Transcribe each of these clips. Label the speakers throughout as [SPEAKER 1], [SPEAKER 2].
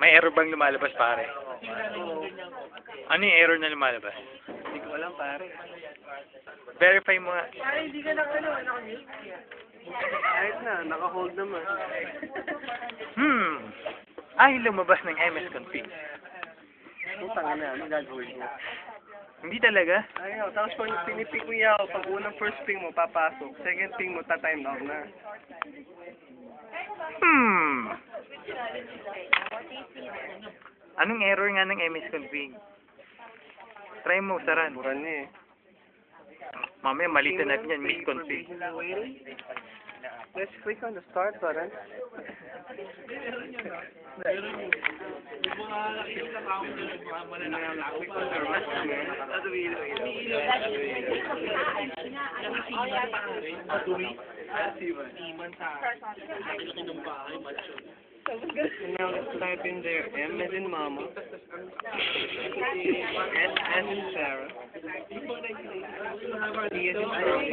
[SPEAKER 1] May error bang lumalabas, pare?
[SPEAKER 2] Oo.
[SPEAKER 1] Ano yung error na lumalabas?
[SPEAKER 2] Hindi ko alam, pare.
[SPEAKER 1] Verify mo nga.
[SPEAKER 2] Pare, hindi ka naka-mute. Kahit na, naka-hold naman.
[SPEAKER 1] Ay, lumabas ng MS config.
[SPEAKER 2] Putang na, ano gagawin mo?
[SPEAKER 1] Hindi talaga?
[SPEAKER 2] Ayaw, tapos pag pinipik mo yaw, pag unang first ping mo, papasok. Second ping mo, ta-time out na.
[SPEAKER 1] Anong error nga ng MS config? Try mo, saran.
[SPEAKER 2] Mura niya eh.
[SPEAKER 1] Mamaya malitan natin yan, misconfig.
[SPEAKER 2] Let's click on the start button. Now let's type in there M as in Mama, S as in Sarah, D as in Charlie,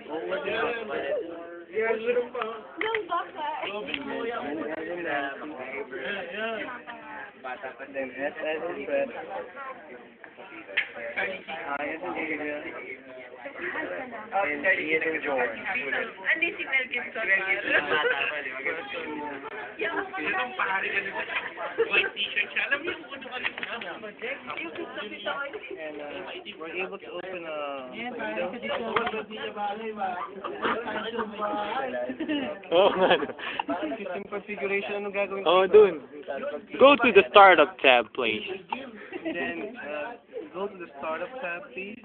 [SPEAKER 2] O as in Oscar, then S as in Fred, I as in Adrian, and E as in George.
[SPEAKER 3] Hindi si Mel Gibson. White t-shirt siya. Alam mo yung ano ka rin
[SPEAKER 2] And we're able to open a window.
[SPEAKER 1] Oo nga.
[SPEAKER 2] System configuration, ano gagawin ko?
[SPEAKER 1] Oh, dun. Go to the startup tab, please.
[SPEAKER 2] Then, go to the startup tab, please.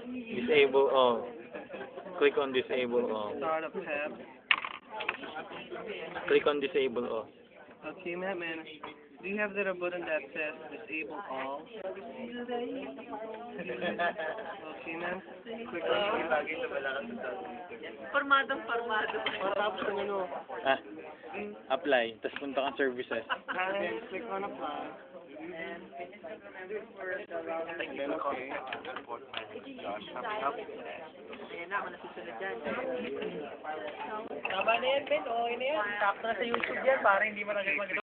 [SPEAKER 1] Disable all. Click on disable all.
[SPEAKER 2] Startup tab.
[SPEAKER 1] Click on disable all.
[SPEAKER 2] Okay, man. Do you have there a button that says disable all? Okay, man. Click on it.
[SPEAKER 3] Formadong formado.
[SPEAKER 2] Tapos ang ano,
[SPEAKER 1] Ah, apply. Tapos punta kang services.
[SPEAKER 2] click on apply. Then okay.
[SPEAKER 3] Ayan na, ako nasusunod dyan.
[SPEAKER 2] Tama na yan, Ben. Okay na yan. Tap na sa YouTube yan para hindi mo na